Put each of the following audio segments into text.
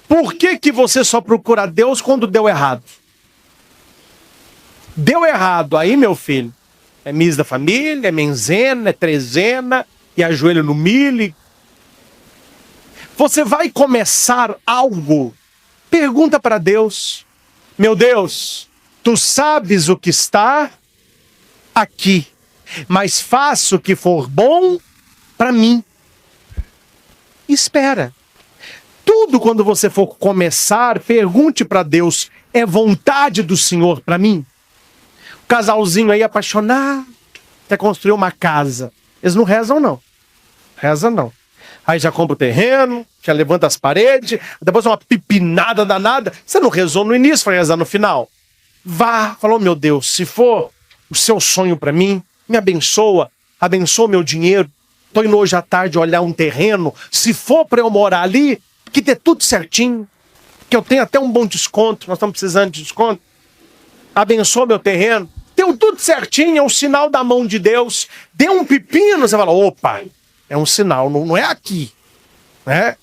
Por que que você só procura Deus quando deu errado? Deu errado, aí, meu filho, é missa da família, é menzena, é trezena, e ajoelha no milho. Você vai começar algo, pergunta para Deus: meu Deus, tu sabes o que está aqui, mas faça o que for bom para mim. Espera. Tudo quando você for começar, pergunte para Deus: é vontade do Senhor para mim? O casalzinho aí apaixonado, quer construir uma casa. Eles não rezam não. Reza não. Aí já compra o terreno, já levanta as paredes, depois uma pipinada danada. Você não rezou no início, vai rezar no final. Vá, falou: meu Deus, se for o seu sonho para mim, me abençoa, abençoa meu dinheiro. Tô indo hoje à tarde olhar um terreno, se for para eu morar ali, que dê tudo certinho, que eu tenha até um bom desconto, nós estamos precisando de desconto. Abençoa meu terreno, deu tudo certinho, é um sinal da mão de Deus. Deu um pepino, você fala: opa, é um sinal, não é aqui, né?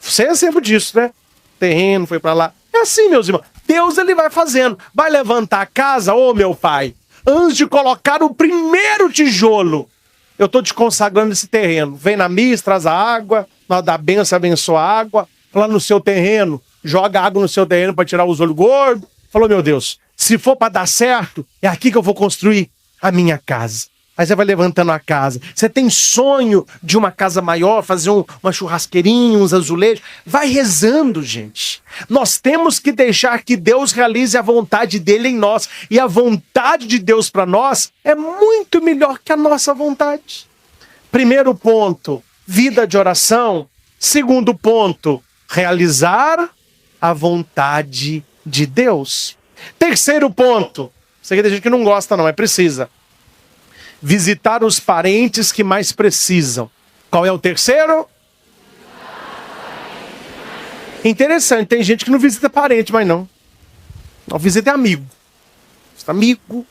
Você é exemplo disso, né? Terreno foi para lá. É assim, meus irmãos. Deus, ele vai fazendo. Vai levantar a casa, ô meu pai, antes de colocar o primeiro tijolo, eu tô te consagrando esse terreno. Vem na missa, traz a água, na da benção, abençoa a água. Lá no seu terreno, joga água no seu terreno para tirar os olhos gordos. Falou: meu Deus, se for para dar certo, é aqui que eu vou construir a minha casa. Aí você vai levantando a casa. Você tem sonho de uma casa maior, fazer uma churrasqueirinha, uns azulejos. Vai rezando, gente. Nós temos que deixar que Deus realize a vontade dele em nós. E a vontade de Deus para nós é muito melhor que a nossa vontade. Primeiro ponto, vida de oração. Segundo ponto, realizar a vontade de Deus. Terceiro ponto, isso aqui tem gente que não gosta não, é precisa. Visitar os parentes que mais precisam. Qual é o terceiro? Interessante, tem gente que não visita parente, mas não. Não visita amigo. Visita amigo.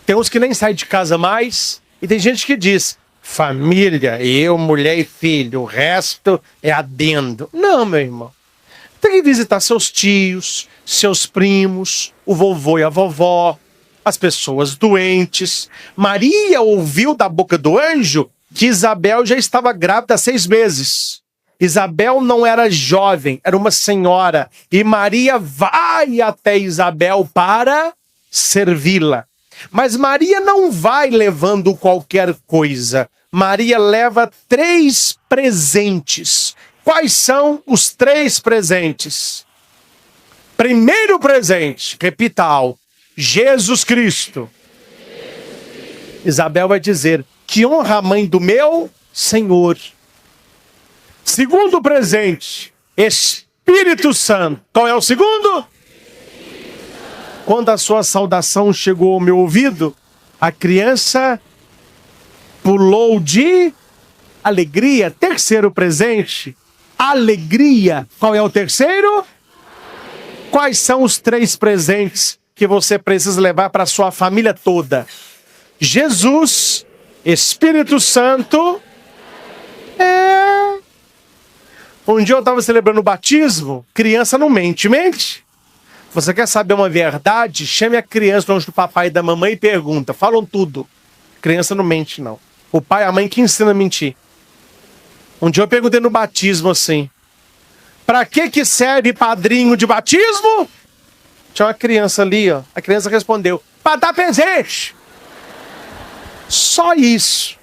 Tem uns que nem saem de casa mais. E tem gente que diz: família, eu, mulher e filho, o resto é adendo. Não, meu irmão. Tem que visitar seus tios, seus primos, o vovô e a vovó, as pessoas doentes. Maria ouviu da boca do anjo que Isabel já estava grávida há 6 meses. Isabel não era jovem, era uma senhora. E Maria vai até Isabel para servi-la. Mas Maria não vai levando qualquer coisa. Maria leva 3 presentes. Quais são os 3 presentes? Primeiro presente, repita alto: Jesus Cristo. Isabel vai dizer: que honra a mãe do meu Senhor. Segundo presente, Espírito Santo. Qual é o segundo? Quando a sua saudação chegou ao meu ouvido, a criança pulou de alegria. Terceiro presente, alegria. Qual é o terceiro? Quais são os 3 presentes que você precisa levar para a sua família toda? Jesus, Espírito Santo. Um dia eu estava celebrando o batismo. Criança não mente, mente? Você quer saber uma verdade? Chame a criança longe do papai e da mamãe e pergunta. Falam tudo. Criança não mente, não. O pai e a mãe que ensina a mentir. Um dia eu perguntei no batismo assim: para que serve padrinho de batismo? Tinha uma criança ali, ó. A criança respondeu: para dar presente. Só isso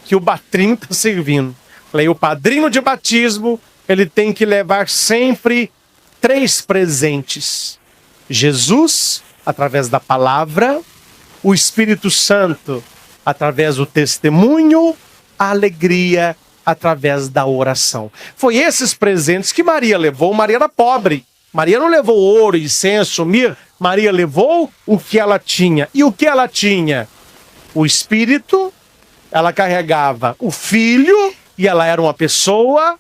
que o padrinho está servindo. Falei: o padrinho de batismo, ele tem que levar sempre 3 presentes: Jesus, através da palavra; o Espírito Santo, através do testemunho; a alegria, através da oração. Foi esses presentes que Maria levou. Maria era pobre. Maria não levou ouro, incenso, mirra. Maria levou o que ela tinha. E o que ela tinha? O Espírito, ela carregava o Filho e ela era uma pessoa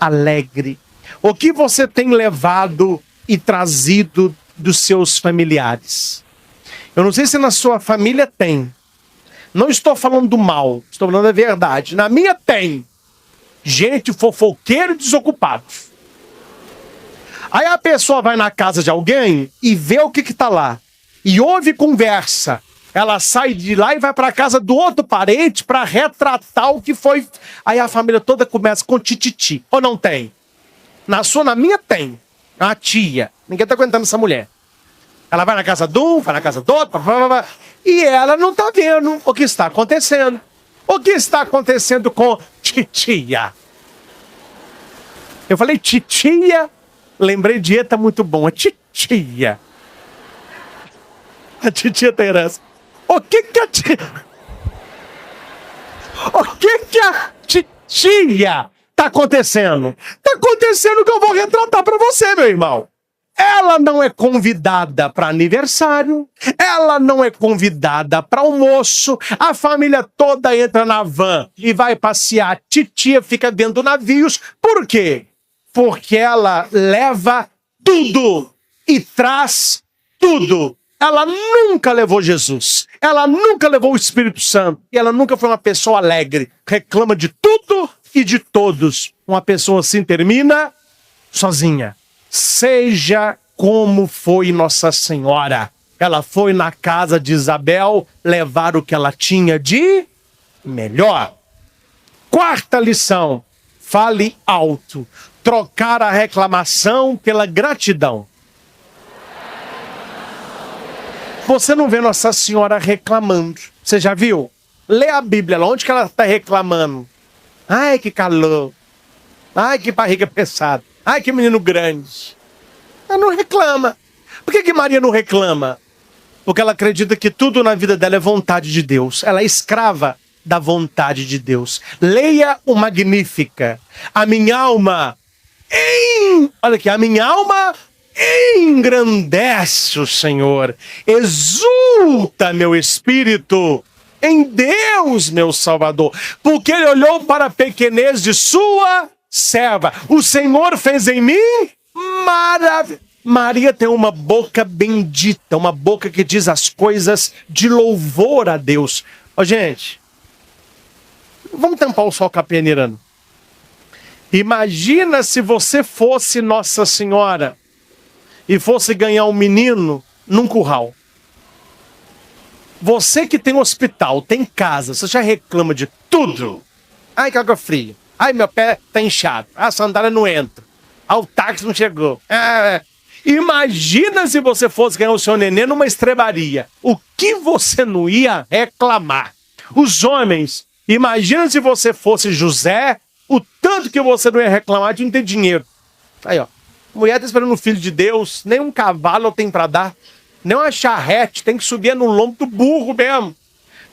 alegre. O que você tem levado e trazido dos seus familiares? Eu não sei se na sua família tem. Não estou falando do mal, estou falando da verdade. Na minha tem gente fofoqueira e desocupado. Aí a pessoa vai na casa de alguém e vê o que tá lá. E ouve conversa. Ela sai de lá e vai para casa do outro parente para retratar o que foi. Aí a família toda começa com tititi. Ou não tem? Na minha tem. A tia. Ninguém tá aguentando essa mulher. Ela vai na casa de um, vai na casa do outro. E ela não tá vendo o que está acontecendo. O que está acontecendo com titia? Eu falei titia, lembrei de Eta muito bom. A titia. A titia tem herança. O que a titia... O que a titia tá acontecendo? Tá acontecendo o que eu vou retratar pra você, meu irmão. Ela não é convidada para aniversário, ela não é convidada para almoço, a família toda entra na van e vai passear, titia fica dentro navios. Por quê? Porque ela leva tudo e traz tudo. Ela nunca levou Jesus, ela nunca levou o Espírito Santo, e ela nunca foi uma pessoa alegre, reclama de tudo e de todos. Uma pessoa assim termina sozinha. Seja como foi Nossa Senhora. Ela foi na casa de Isabel levar o que ela tinha de melhor. Quarta lição, fale alto. Trocar a reclamação pela gratidão. Você não vê Nossa Senhora reclamando. Você já viu? Lê a Bíblia, onde que ela está reclamando? Ai, que calor. Ai, que barriga pesada. Ai, que menino grande. Ela não reclama. Por que Maria não reclama? Porque ela acredita que tudo na vida dela é vontade de Deus. Ela é escrava da vontade de Deus. Leia o Magnífica. A minha alma, olha aqui, a minha alma engrandece o Senhor. Exulta meu espírito em Deus, meu Salvador. Porque ele olhou para a pequenez de sua serva. O Senhor fez em mim maravilha. Maria tem uma boca bendita, uma boca que diz as coisas de louvor a Deus. Ó, gente, vamos tampar o sol capenirano. Imagina se você fosse Nossa Senhora e fosse ganhar um menino num curral. Você que tem hospital, tem casa, você já reclama de tudo. Ai, que água fria. Ai, meu pé tá inchado. A sandália não entra. Ah, o táxi não chegou. Imagina se você fosse ganhar o seu neném numa estrebaria. O que você não ia reclamar? Os homens, imagina se você fosse José, o tanto que você não ia reclamar de não ter dinheiro. Aí, ó. Mulher tá esperando um filho de Deus, nem um cavalo tem pra dar, nem uma charrete, tem que subir no lombo do burro mesmo.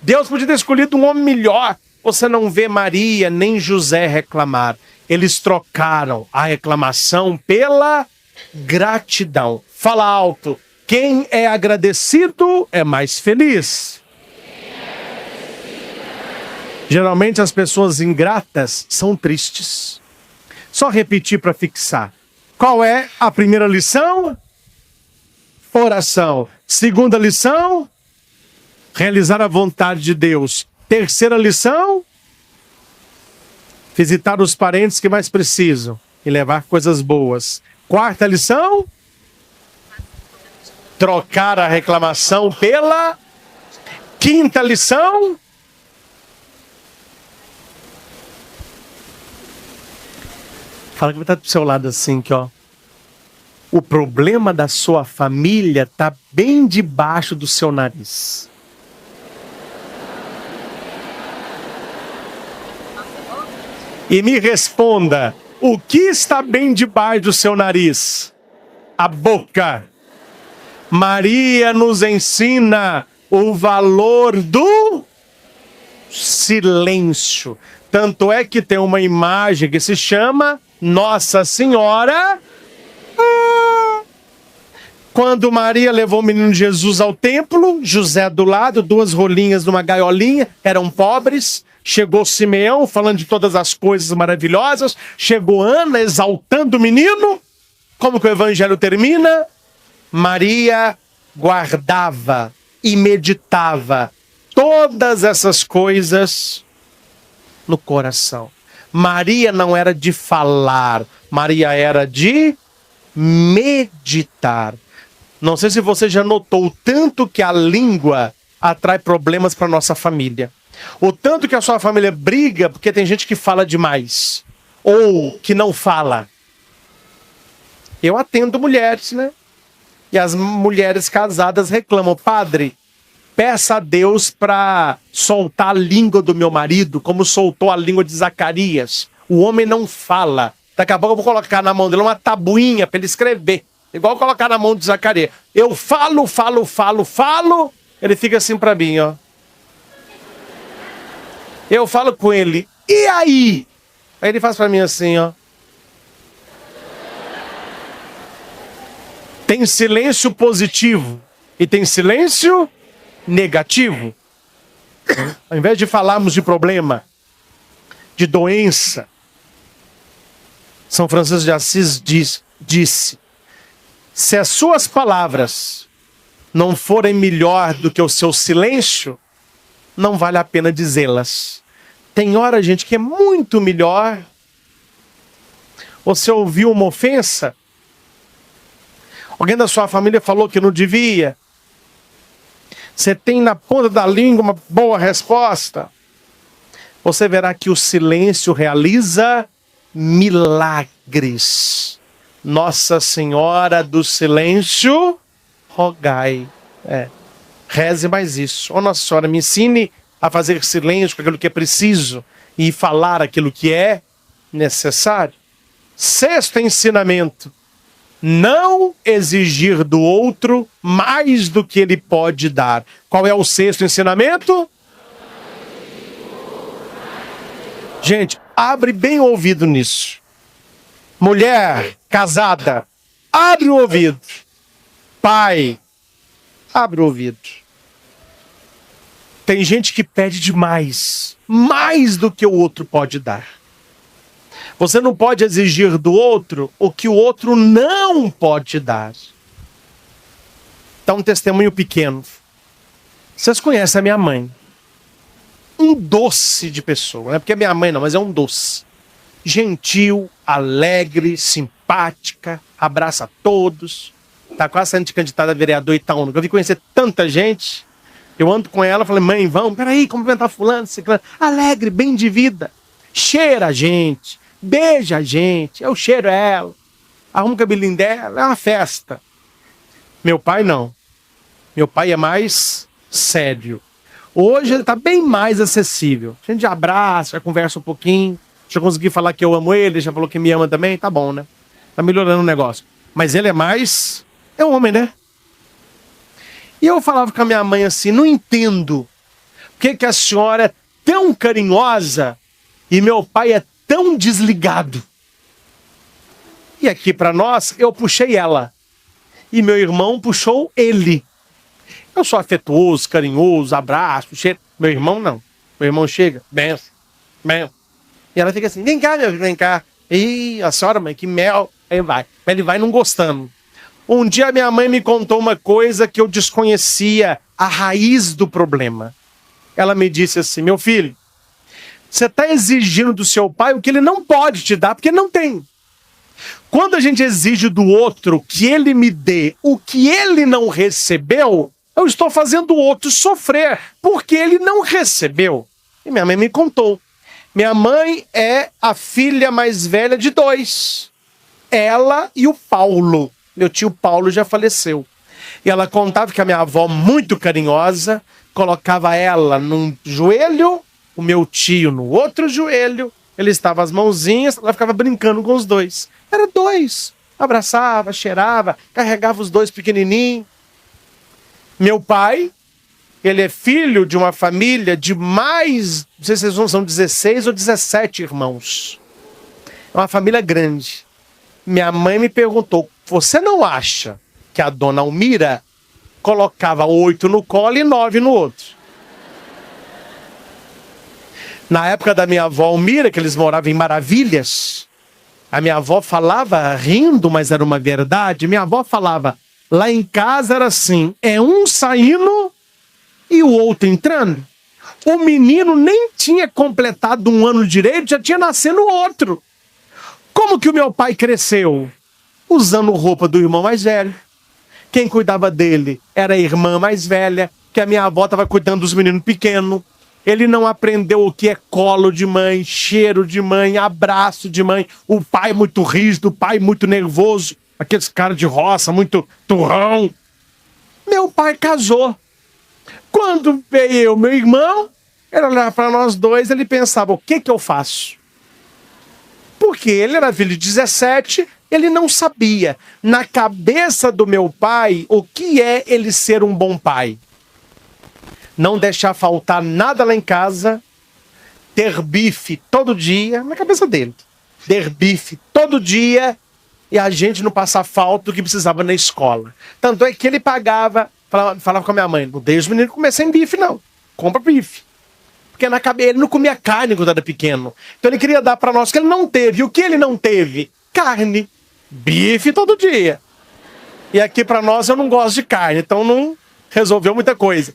Deus podia ter escolhido um homem melhor. Você não vê Maria nem José reclamar. Eles trocaram a reclamação pela gratidão. Fala alto. Quem é agradecido é mais feliz. Geralmente as pessoas ingratas são tristes. Só repetir para fixar. Qual é a primeira lição? Oração. Segunda lição? Realizar a vontade de Deus. Terceira lição? Visitar os parentes que mais precisam e levar coisas boas. Quarta lição? Trocar a reclamação pela... Quinta lição? Fala que vai estar do seu lado assim, que ó. O problema da sua família está bem debaixo do seu nariz. E me responda, o que está bem debaixo do seu nariz? A boca. Maria nos ensina o valor do silêncio. Tanto é que tem uma imagem que se chama Nossa Senhora. Quando Maria levou o menino Jesus ao templo, José do lado, duas rolinhas numa gaiolinha, eram pobres. Chegou Simeão falando de todas as coisas maravilhosas. Chegou Ana exaltando o menino. Como que o evangelho termina? Maria guardava e meditava todas essas coisas no coração. Maria não era de falar, Maria era de meditar. Não sei se você já notou o tanto que a língua atrai problemas para nossa família. O tanto que a sua família briga porque tem gente que fala demais. Ou que não fala. Eu atendo mulheres, né? E as mulheres casadas reclamam: padre, peça a Deus para soltar a língua do meu marido, como soltou a língua de Zacarias. O homem não fala. Daqui a pouco eu vou colocar na mão dele uma tabuinha para ele escrever. Igual colocar na mão de Zacarias. Eu falo. Ele fica assim para mim, ó. Eu falo com ele. E aí? Aí ele faz para mim assim, ó. Tem silêncio positivo e tem silêncio negativo. Ao invés de falarmos de problema, de doença, São Francisco de Assis disse: se as suas palavras não forem melhor do que o seu silêncio, não vale a pena dizê-las. Tem hora, gente, que é muito melhor. Você ouviu uma ofensa? Alguém da sua família falou que não devia? Você tem na ponta da língua uma boa resposta? Você verá que o silêncio realiza milagres. Nossa Senhora do Silêncio, rogai. Reze mais isso. Ó Nossa Senhora, me ensine a fazer silêncio com aquilo que é preciso e falar aquilo que é necessário. Sexto ensinamento: não exigir do outro mais do que ele pode dar. Qual é o sexto ensinamento? Gente, abre bem o ouvido nisso. Mulher casada, abre o ouvido. Pai, abre o ouvido. Tem gente que pede demais, mais do que o outro pode dar. Você não pode exigir do outro o que o outro não pode dar. Dá um testemunho pequeno. Vocês conhecem a minha mãe. Um doce de pessoa. Não é porque é minha mãe não, mas é um doce. Gentil, alegre, simpática, abraça a todos. Tá quase sendo candidata a vereador e tal. Eu vi conhecer tanta gente. Eu ando com ela, falei: mãe, vamos, peraí, cumprimentar fulano, ciclano. Alegre, bem de vida. Cheira a gente. Beija a gente, eu cheiro ela, arrumo o cabelinho dela, é uma festa. Meu pai não. Meu pai é mais sério. Hoje ele está bem mais acessível. A gente já abraça, já conversa um pouquinho, já consegui falar que eu amo ele, já falou que me ama também, tá bom, né? Tá melhorando o negócio. Mas ele é mais... é um homem, né? E eu falava com a minha mãe assim: não entendo por que a senhora é tão carinhosa e meu pai é tão desligado. E aqui para nós, eu puxei ela. E meu irmão puxou ele. Eu sou afetuoso, carinhoso, abraço, cheiro. Meu irmão não. Meu irmão chega, benção, benção. E ela fica assim: vem cá, meu filho, vem cá. Ih, a senhora, mãe, que mel. Aí vai. Mas ele vai não gostando. Um dia minha mãe me contou uma coisa que eu desconhecia, a raiz do problema. Ela me disse assim: meu filho, você está exigindo do seu pai o que ele não pode te dar, porque ele não tem. Quando a gente exige do outro que ele me dê o que ele não recebeu, eu estou fazendo o outro sofrer, porque ele não recebeu. E minha mãe me contou. Minha mãe é a filha mais velha de 2. Ela e o Paulo. Meu tio Paulo já faleceu. E ela contava que a minha avó, muito carinhosa, colocava ela num joelho, o meu tio no outro joelho, ele estava as mãozinhas, ela ficava brincando com os dois. Era 2. Abraçava, cheirava, carregava os 2 pequenininhos. Meu pai, ele é filho de uma família de mais, não sei se vocês são 16 ou 17 irmãos. É uma família grande. Minha mãe me perguntou: você não acha que a dona Almira colocava 8 no colo e 9 no outro? Na época da minha avó Almira, que eles moravam em Maravilhas, a minha avó falava rindo, mas era uma verdade. Minha avó falava: lá em casa era assim, é um saindo e o outro entrando. O menino nem tinha completado 1 ano direito, já tinha nascido o outro. Como que o meu pai cresceu? usando roupa do irmão mais velho. Quem cuidava dele era a irmã mais velha, que a minha avó estava cuidando dos meninos pequenos. Ele não aprendeu o que é colo de mãe, cheiro de mãe, abraço de mãe. O pai muito rígido, o pai muito nervoso. Aqueles caras de roça, muito turrão. Meu pai casou. Quando veio meu irmão, ele olhava para nós dois, ele pensava, o que eu faço? Porque ele era filho de 17, ele não sabia, na cabeça do meu pai, o que é ele ser um bom pai. Não deixar faltar nada lá em casa, ter bife todo dia, na cabeça dele. Ter bife todo dia e a gente não passar falta do que precisava na escola. Tanto é que ele pagava, falava com a minha mãe, não deixa os meninos comer sem bife não, compra bife. Porque na cabeça ele não comia carne quando era pequeno. Então ele queria dar para nós que ele não teve. E o que ele não teve? Carne. Bife todo dia. E aqui para nós eu não gosto de carne, então não resolveu muita coisa.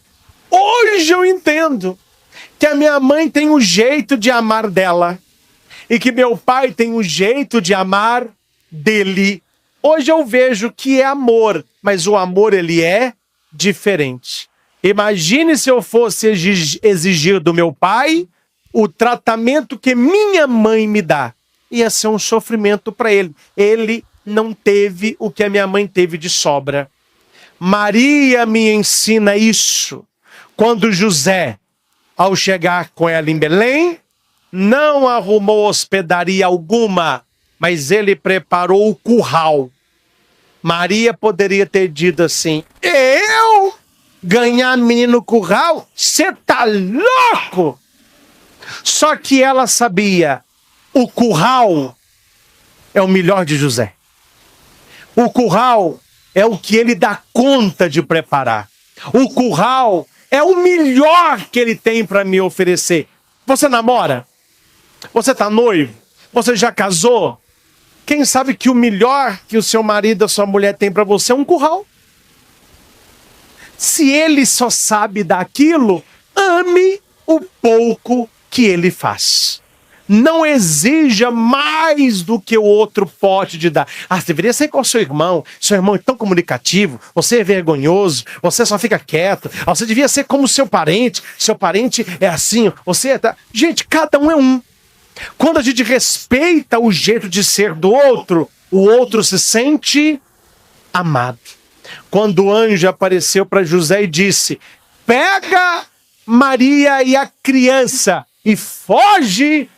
Hoje eu entendo que a minha mãe tem um jeito de amar dela e que meu pai tem um jeito de amar dele. Hoje eu vejo que é amor, mas o amor ele é diferente. Imagine se eu fosse exigir do meu pai o tratamento que minha mãe me dá. Ia ser um sofrimento para ele. Ele não teve o que a minha mãe teve de sobra. Maria me ensina isso. Quando José, ao chegar com ela em Belém, não arrumou hospedaria alguma, mas ele preparou o curral. Maria poderia ter dito assim, eu ganhar menino no curral? Você tá louco? Só que ela sabia, o curral é o melhor de José. O curral é o que ele dá conta de preparar. O curral é o melhor que ele tem para me oferecer. Você namora? Você tá noivo? Você já casou? Quem sabe que o melhor que o seu marido, a sua mulher tem para você é um curral? Se ele só sabe daquilo, ame o pouco que ele faz. Não exija mais do que o outro pode te dar. Ah, você deveria ser com o seu irmão. Seu irmão é tão comunicativo, você é vergonhoso, você só fica quieto. Ah, você devia ser como seu parente é assim, você é... Gente, cada um é um. Quando a gente respeita o jeito de ser do outro, o outro se sente amado. Quando o anjo apareceu para José e disse, pega Maria e a criança e foge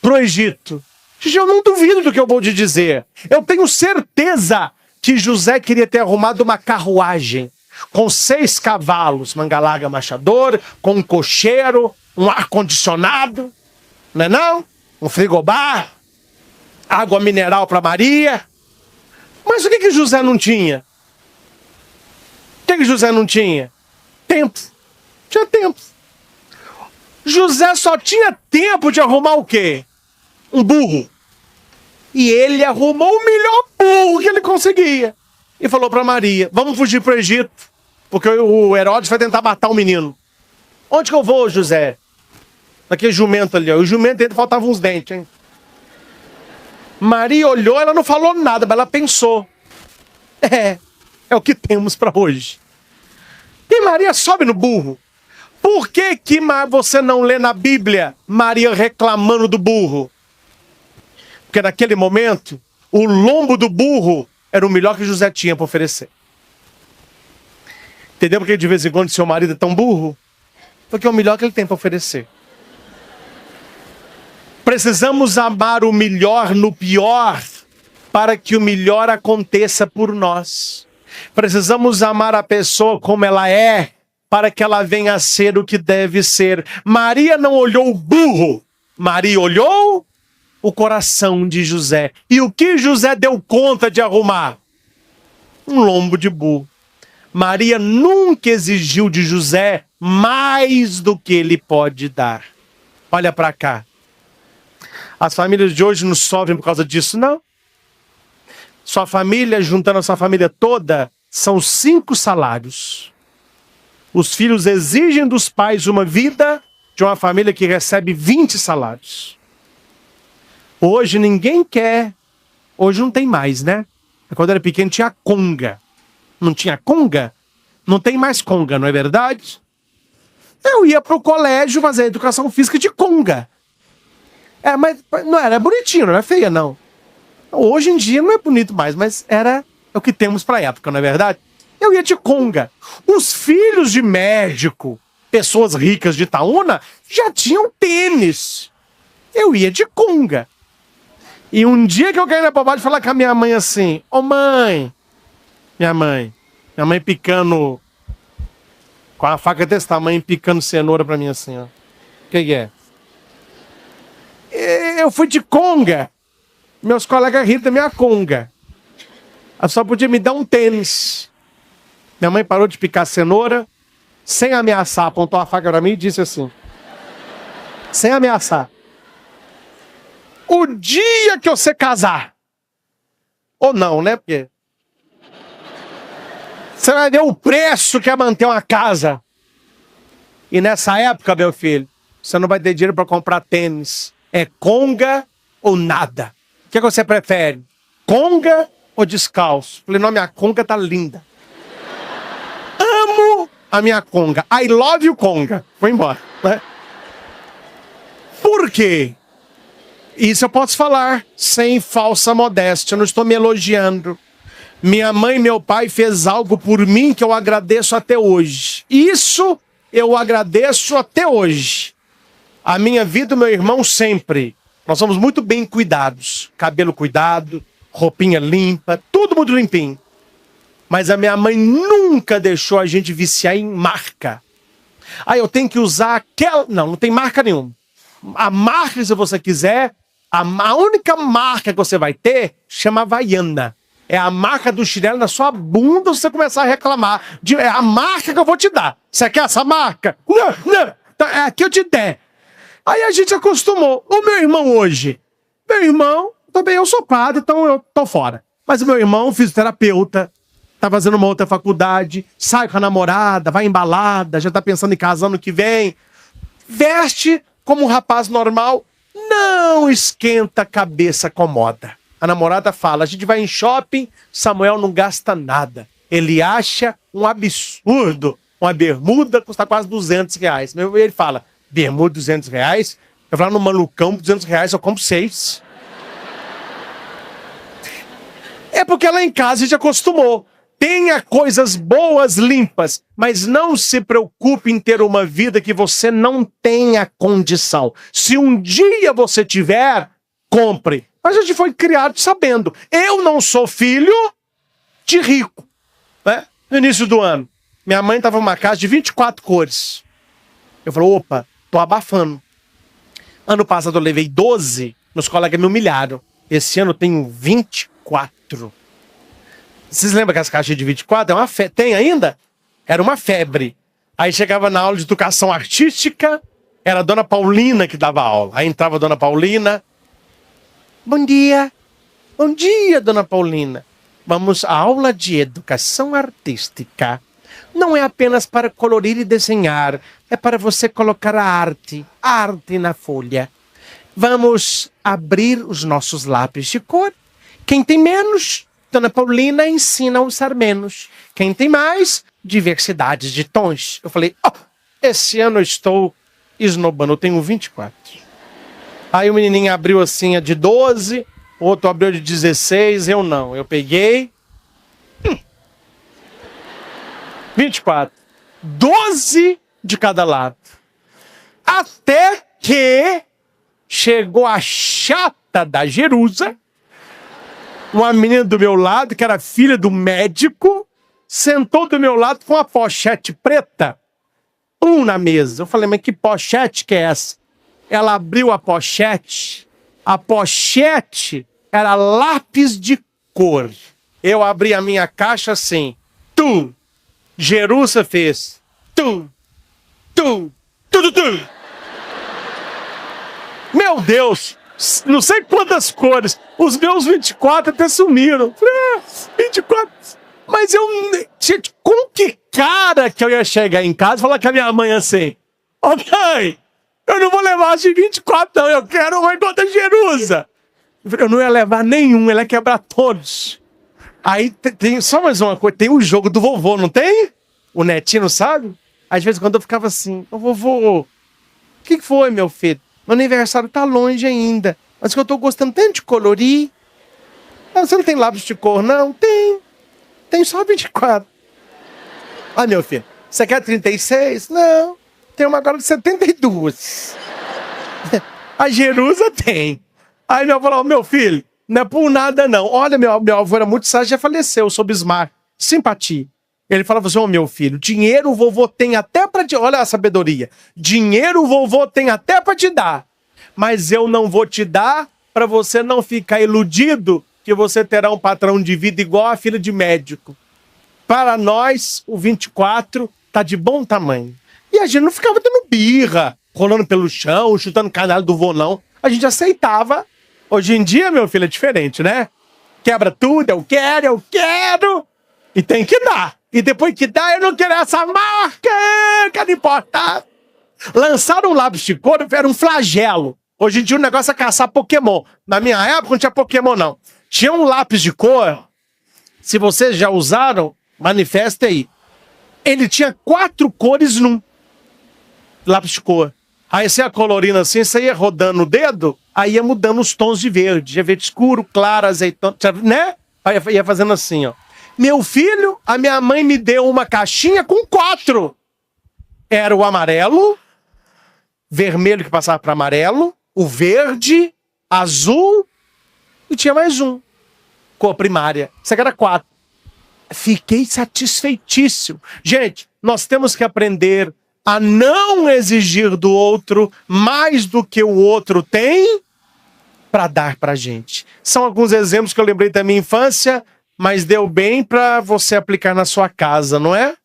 pro Egito. Eu não duvido do que eu vou te dizer. Eu tenho certeza que José queria ter arrumado uma carruagem com 6 cavalos, manga larga machador, com um cocheiro, um ar-condicionado, não é não? Um frigobar, água mineral para Maria. Mas o que José não tinha? O que José não tinha? Tempo. Tinha tempo. José só tinha tempo de arrumar o quê? Um burro. E ele arrumou o melhor burro que ele conseguia. E falou para Maria, vamos fugir para o Egito, porque o Herodes vai tentar matar o menino. Onde que eu vou, José? Naquele jumento ali, ó. O jumento dentro faltavam uns dentes, hein? Maria olhou, ela não falou nada, mas ela pensou. É o que temos para hoje. E Maria sobe no burro. Por que você não lê na Bíblia Maria reclamando do burro? Porque naquele momento, o lombo do burro era o melhor que José tinha para oferecer. Entendeu porque de vez em quando seu marido é tão burro? Porque é o melhor que ele tem para oferecer. Precisamos amar o melhor no pior para que o melhor aconteça por nós. Precisamos amar a pessoa como ela é para que ela venha a ser o que deve ser. Maria não olhou o burro, Maria olhou o coração de José. E o que José deu conta de arrumar? Um lombo de burro. Maria nunca exigiu de José mais do que ele pode dar. Olha para cá. As famílias de hoje não sofrem por causa disso, não. Sua família, juntando a sua família toda, são 5 salários. Os filhos exigem dos pais uma vida de uma família que recebe 20 salários. Hoje ninguém quer. Hoje não tem mais, né? Quando eu era pequeno tinha conga. Não tinha conga? Não tem mais conga, não é verdade? Eu ia pro colégio fazer educação física de conga. Mas não era bonitinho, não era feia, não. Hoje em dia não é bonito mais, mas era o que temos pra época, não é verdade? Eu ia de conga. Os filhos de médico, pessoas ricas de Itaúna, já tinham tênis. Eu ia de conga. E um dia que eu caí na bobagem de falar com a minha mãe assim, ô mãe, minha mãe picando, com a faca desse tamanho, picando cenoura pra mim assim, ó. O que é? Eu fui de conga. Meus colegas riram da minha conga. Ela só podia me dar um tênis. Minha mãe parou de picar cenoura, sem ameaçar, apontou a faca pra mim e disse assim, sem ameaçar, o dia que você casar, ou não, né? Porque você vai ver o preço que é manter uma casa. E nessa época, meu filho, você não vai ter dinheiro para comprar tênis. É conga ou nada. O que você prefere? Conga ou descalço? Falei, não, minha conga tá linda. Amo a minha conga. I love you, conga. Vou embora, né? Por quê? Isso eu posso falar sem falsa modéstia, eu não estou me elogiando. Minha mãe e meu pai fez algo por mim que eu agradeço até hoje. Isso eu agradeço até hoje. A minha vida e o meu irmão sempre. Nós somos muito bem cuidados. Cabelo cuidado, roupinha limpa, tudo muito limpinho. Mas a minha mãe nunca deixou a gente viciar em marca. Eu tenho que usar aquela... Não tem marca nenhuma. A marca, se você quiser... A única marca que você vai ter chama Havaiana. É a marca do chinelo na sua bunda se você começar a reclamar. É a marca que eu vou te dar. Você quer essa marca? Não. É a que eu te der. Aí a gente acostumou. O meu irmão hoje. Meu irmão, também eu sou padre, então eu tô fora. Mas o meu irmão, fisioterapeuta, tá fazendo uma outra faculdade, sai com a namorada, vai embalada, já tá pensando em casar ano que vem. Veste como um rapaz normal. Não esquenta a cabeça com moda. A namorada fala, a gente vai em shopping, Samuel não gasta nada. Ele acha um absurdo. Uma bermuda custa quase R$200. Ele fala, bermuda R$200? Eu falo, no malucão, R$200 eu compro 6. É porque lá em casa a gente acostumou. Tenha coisas boas, limpas, mas não se preocupe em ter uma vida que você não tenha condição. Se um dia você tiver, compre. Mas a gente foi criado sabendo. Eu não sou filho de rico. Né? No início do ano, minha mãe estava numa casa de 24 cores. Eu falei, opa, tô abafando. Ano passado eu levei 12, meus colegas me humilharam. Esse ano eu tenho 24. Vocês lembram que as caixas de 24? Tem ainda? Era uma febre. Aí chegava na aula de educação artística, era a dona Paulina que dava aula. Aí entrava a dona Paulina. Bom dia, dona Paulina. Vamos à aula de educação artística. Não é apenas para colorir e desenhar, é para você colocar a arte na folha. Vamos abrir os nossos lápis de cor. Quem tem menos, dona Paulina ensina a usar menos. Quem tem mais, diversidades de tons. Eu falei, esse ano eu estou esnobando, eu tenho 24. Aí o menininho abriu assim a de 12, o outro abriu de 16, eu não. Eu peguei 24. 12 de cada lado. Até que chegou a chata da Jerusa, uma menina do meu lado, que era filha do médico, sentou do meu lado com uma pochete preta, na mesa. Eu falei, mas que pochete que é essa? Ela abriu a pochete era lápis de cor. Eu abri a minha caixa assim, Jerusa fez, tudo. Meu Deus, não sei quantas cores, os meus 24 até sumiram. 24, mas com que cara que eu ia chegar em casa e falar com a minha mãe assim, mãe, eu não vou levar as de 24 não, eu quero uma igual da Jerusa. Eu não ia levar nenhum, ela ia quebrar todos. Aí tem só mais uma coisa, tem o jogo do vovô, não tem? O netinho, sabe? Às vezes quando eu ficava assim, ô vovô, o que foi, meu filho? Meu aniversário tá longe ainda, mas que eu tô gostando tanto de colorir. Ah, você não tem lápis de cor, não? Tem só 24. Ah, meu filho, você quer 36? Não, tem uma agora de 72. A Jerusa tem. Aí meu avô falou, meu filho, não é por nada não. Olha, meu avô era muito sábio, já faleceu, sou Bismarck. Simpatia. Ele falava assim, meu filho, dinheiro o vovô tem até pra te... Olha a sabedoria. Dinheiro o vovô tem até pra te dar. Mas eu não vou te dar pra você não ficar iludido que você terá um patrão de vida igual a filha de médico. Para nós, o 24 tá de bom tamanho. E a gente não ficava dando birra, rolando pelo chão, chutando canalha do vô, não. A gente aceitava. Hoje em dia, meu filho, é diferente, né? Quebra tudo, eu quero. E tem que dar. E depois que dá, eu não quero essa marca, que não importa. Lançaram um lápis de cor, era um flagelo. Hoje em dia o negócio é caçar Pokémon. Na minha época não tinha Pokémon, não. Tinha um lápis de cor, se vocês já usaram, manifesta aí. Ele tinha 4 cores num lápis de cor. Aí você ia colorindo assim, você ia rodando o dedo, aí ia mudando os tons de verde. Já verde escuro, claro, azeitona, né? Aí ia fazendo assim, ó. Meu filho, a minha mãe me deu uma caixinha com 4. Era o amarelo, vermelho que passava para amarelo, o verde, azul e tinha mais um. Cor primária. Isso aqui era 4. Fiquei satisfeitíssimo. Gente, nós temos que aprender a não exigir do outro mais do que o outro tem para dar pra gente. São alguns exemplos que eu lembrei da minha infância, mas deu bem para você aplicar na sua casa, não é?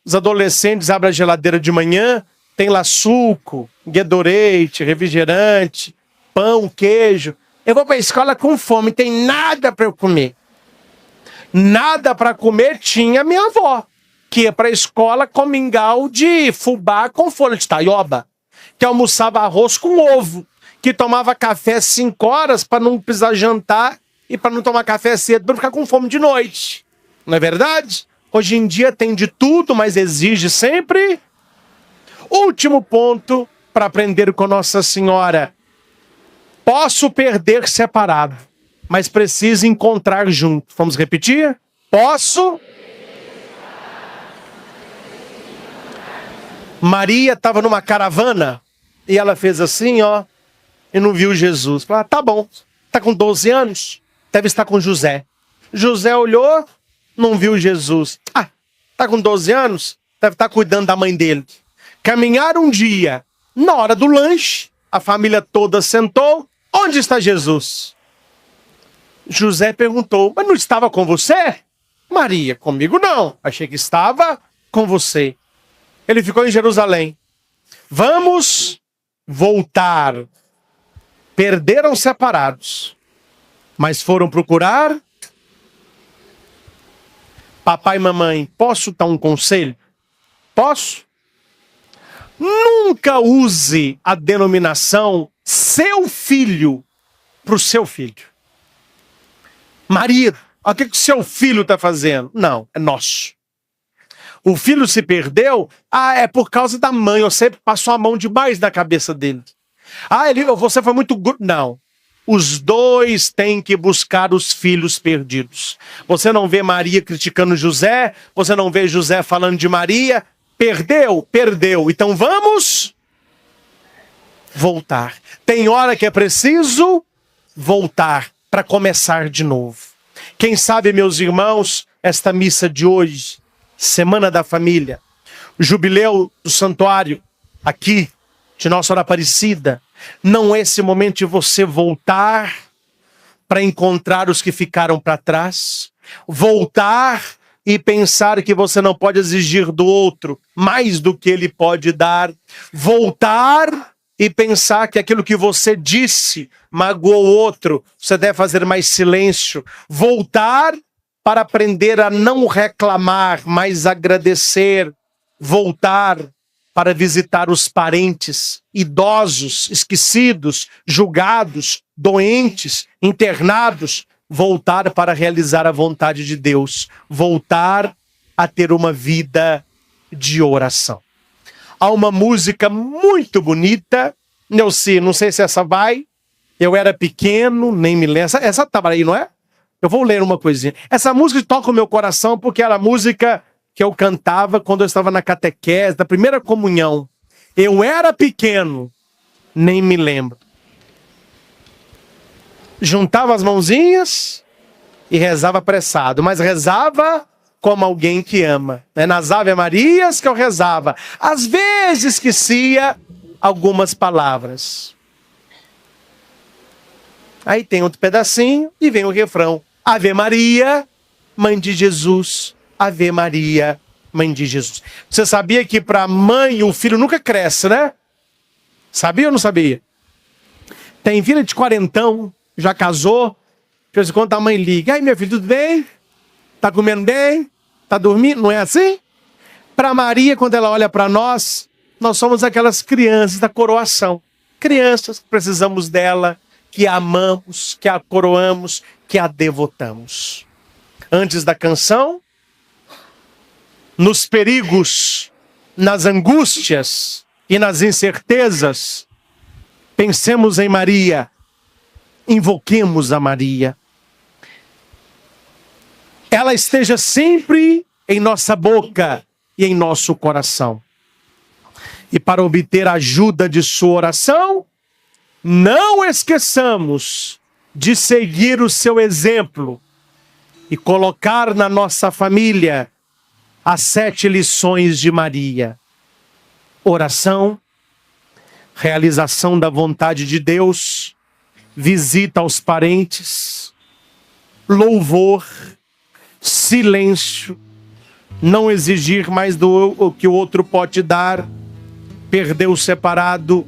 Os adolescentes abrem a geladeira de manhã, tem lá suco, Gatorade, refrigerante, pão, queijo. Eu vou pra escola com fome, tem nada para eu comer. Nada para comer tinha minha avó, que ia pra escola com mingau de fubá com folha de taioba, que almoçava arroz com ovo, que tomava café 5 horas para não precisar jantar e para não tomar café cedo, para ficar com fome de noite. Não é verdade? Hoje em dia tem de tudo, mas exige sempre. Último ponto para aprender com Nossa Senhora. Posso perder separado, mas preciso encontrar junto. Vamos repetir? Posso. Maria estava numa caravana e ela fez assim, ó, e não viu Jesus. Falou, tá bom, tá com 12 anos, deve estar com José. José olhou, não viu Jesus. Ah, tá com 12 anos, deve estar cuidando da mãe dele. Caminharam um dia, na hora do lanche, a família toda sentou. Onde está Jesus? José perguntou, mas não estava com você? Maria, comigo não, achei que estava com você. Ele ficou em Jerusalém. Vamos voltar. Perderam separados, mas foram procurar. Papai e mamãe, posso dar um conselho? Posso? Nunca use a denominação seu filho para o seu filho. Marido, o que o seu filho está fazendo? Não, é nosso. O filho se perdeu, é por causa da mãe, você passou a mão demais na cabeça dele. Você foi muito... Não, os dois têm que buscar os filhos perdidos. Você não vê Maria criticando José, você não vê José falando de Maria. Perdeu. Então vamos voltar. Tem hora que é preciso voltar para começar de novo. Quem sabe, meus irmãos, esta missa de hoje, Semana da Família, o jubileu do santuário aqui de Nossa Senhora Aparecida, não é esse momento de você voltar para encontrar os que ficaram para trás, voltar e pensar que você não pode exigir do outro mais do que ele pode dar, voltar e pensar que aquilo que você disse magoou o outro, você deve fazer mais silêncio, voltar para aprender a não reclamar, mas agradecer, voltar para visitar os parentes idosos, esquecidos, julgados, doentes, internados, voltar para realizar a vontade de Deus, voltar a ter uma vida de oração. Há uma música muito bonita, Neuci, não sei se essa vai, eu era pequeno, nem me lembro, essa estava aí, não é? Eu vou ler uma coisinha. Essa música toca o meu coração porque era a música que eu cantava quando eu estava na catequese, da primeira comunhão. Eu era pequeno, nem me lembro. Juntava as mãozinhas e rezava apressado, mas rezava como alguém que ama. Nas Ave Marias que eu rezava. Às vezes esquecia algumas palavras. Aí tem outro pedacinho e vem o refrão. Ave Maria, Mãe de Jesus. Ave Maria, Mãe de Jesus. Você sabia que para mãe o filho nunca cresce, né? Sabia ou não sabia? Tem filha de quarentão, já casou. De vez em quando a mãe liga. Aí, meu filho, tudo bem? Tá comendo bem? Tá dormindo? Não é assim? Para Maria, quando ela olha para nós, nós somos aquelas crianças da coroação. Crianças que precisamos dela, que a amamos, que a coroamos, que a devotamos. Antes da canção, nos perigos, nas angústias e nas incertezas, pensemos em Maria, invoquemos a Maria. Ela esteja sempre em nossa boca e em nosso coração. E para obter a ajuda de sua oração, não esqueçamos de seguir o seu exemplo e colocar na nossa família as 7 lições de Maria. Oração, realização da vontade de Deus, visita aos parentes, louvor, silêncio, não exigir mais do que o outro pode dar, perder o separado,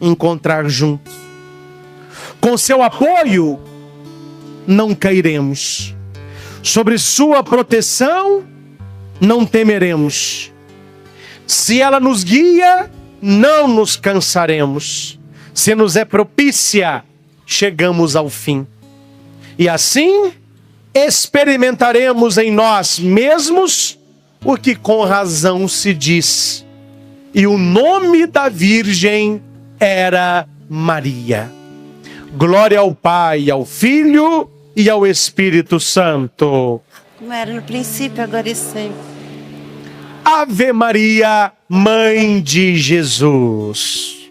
encontrar junto. Com seu apoio, não cairemos. Sobre sua proteção, não temeremos. Se ela nos guia, não nos cansaremos. Se nos é propícia, chegamos ao fim. E assim, experimentaremos em nós mesmos o que com razão se diz. E o nome da Virgem era Maria. Glória ao Pai, ao Filho e ao Espírito Santo. Como era no princípio, agora e sempre. Ave Maria, Mãe de Jesus.